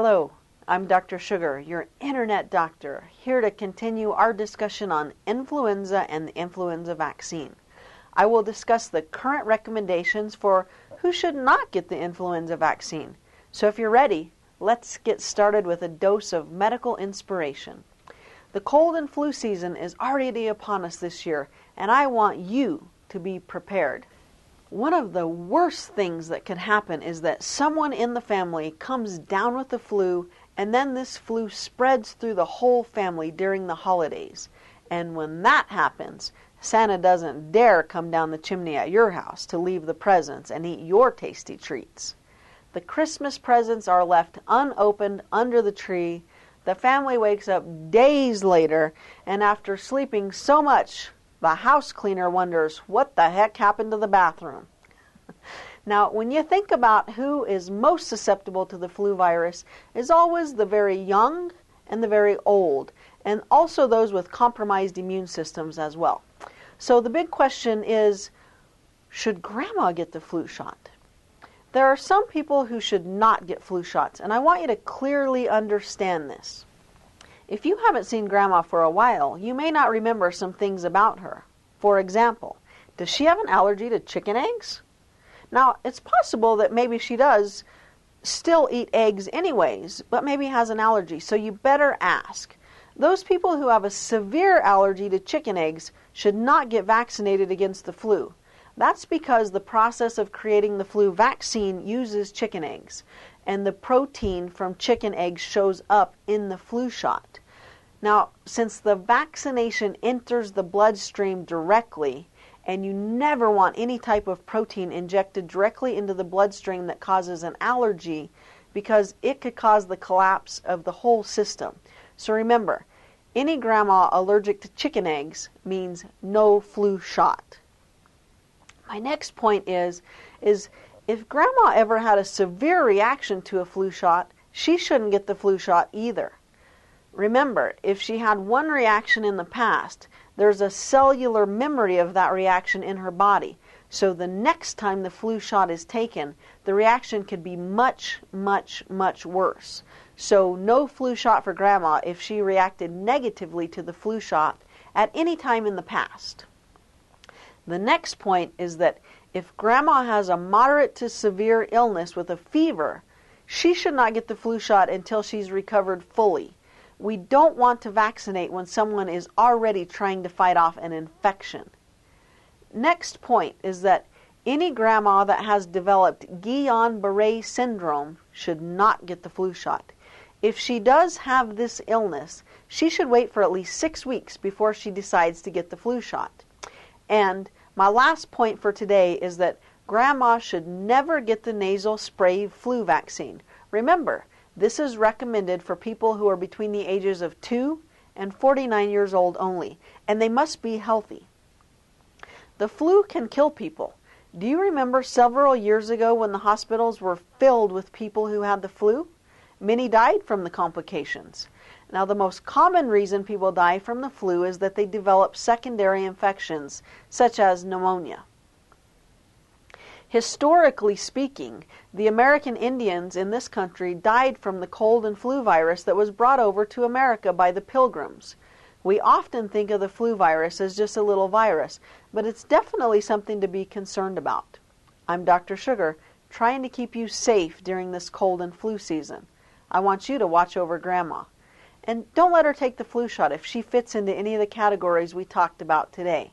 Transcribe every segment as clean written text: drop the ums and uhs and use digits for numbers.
Hello, I'm Dr. Sugar, your internet doctor, here to continue our discussion on influenza and the influenza vaccine. I will discuss the current recommendations for who should not get the influenza vaccine. So if you're ready, let's get started with a dose of medical inspiration. The cold and flu season is already upon us this year, and I want you to be prepared. One of the worst things that could happen is that someone in the family comes down with the flu, and then this flu spreads through the whole family during the holidays. And when that happens, Santa doesn't dare come down the chimney at your house to leave the presents and eat your tasty treats. The Christmas presents are left unopened under the tree. The family wakes up days later, and after sleeping so much, the house cleaner wonders what the heck happened to the bathroom. Now, when you think about who is most susceptible to the flu virus, is always the very young and the very old, and also those with compromised immune systems as well. So the big question is, should Grandma get the flu shot? There are some people who should not get flu shots, and I want you to clearly understand this. If you haven't seen Grandma for a while, you may not remember some things about her. For example, does she have an allergy to chicken eggs? Now, it's possible that maybe she does still eat eggs anyways, but maybe has an allergy, so you better ask. Those people who have a severe allergy to chicken eggs should not get vaccinated against the flu. That's because the process of creating the flu vaccine uses chicken eggs, and the protein from chicken eggs shows up in the flu shot. Now, since the vaccination enters the bloodstream directly, and you never want any type of protein injected directly into the bloodstream that causes an allergy, because it could cause the collapse of the whole system. So remember, any grandma allergic to chicken eggs means no flu shot. My next point is if Grandma ever had a severe reaction to a flu shot, she shouldn't get the flu shot either. Remember, if she had one reaction in the past, there's a cellular memory of that reaction in her body. So the next time the flu shot is taken, the reaction could be much, much, much worse. So no flu shot for Grandma if she reacted negatively to the flu shot at any time in the past. The next point is that if Grandma has a moderate to severe illness with a fever, she should not get the flu shot until she's recovered fully. We don't want to vaccinate when someone is already trying to fight off an infection. Next point is that any grandma that has developed Guillain-Barré syndrome should not get the flu shot. If she does have this illness, she should wait for at least 6 weeks before she decides to get the flu shot. And my last point for today is that Grandma should never get the nasal spray flu vaccine. Remember, this is recommended for people who are between the ages of 2 and 49 years old only, and they must be healthy. The flu can kill people. Do you remember several years ago when the hospitals were filled with people who had the flu? Many died from the complications. Now, the most common reason people die from the flu is that they develop secondary infections, such as pneumonia. Historically speaking, the American Indians in this country died from the cold and flu virus that was brought over to America by the Pilgrims. We often think of the flu virus as just a little virus, but it's definitely something to be concerned about. I'm Dr. Sugar, trying to keep you safe during this cold and flu season. I want you to watch over Grandma. And don't let her take the flu shot if she fits into any of the categories we talked about today.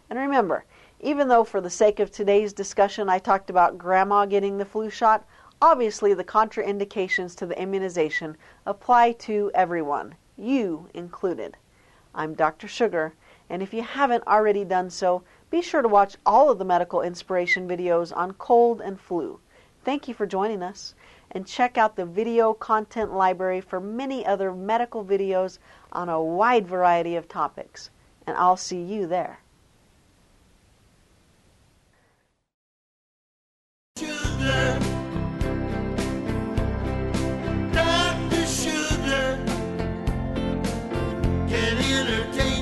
And remember, even though for the sake of today's discussion I talked about Grandma getting the flu shot, obviously the contraindications to the immunization apply to everyone, you included. I'm Dr. Sugar, and if you haven't already done so, be sure to watch all of the medical inspiration videos on cold and flu. Thank you for joining us, and check out the video content library for many other medical videos on a wide variety of topics. And I'll see you there. Dr. Sugar can entertain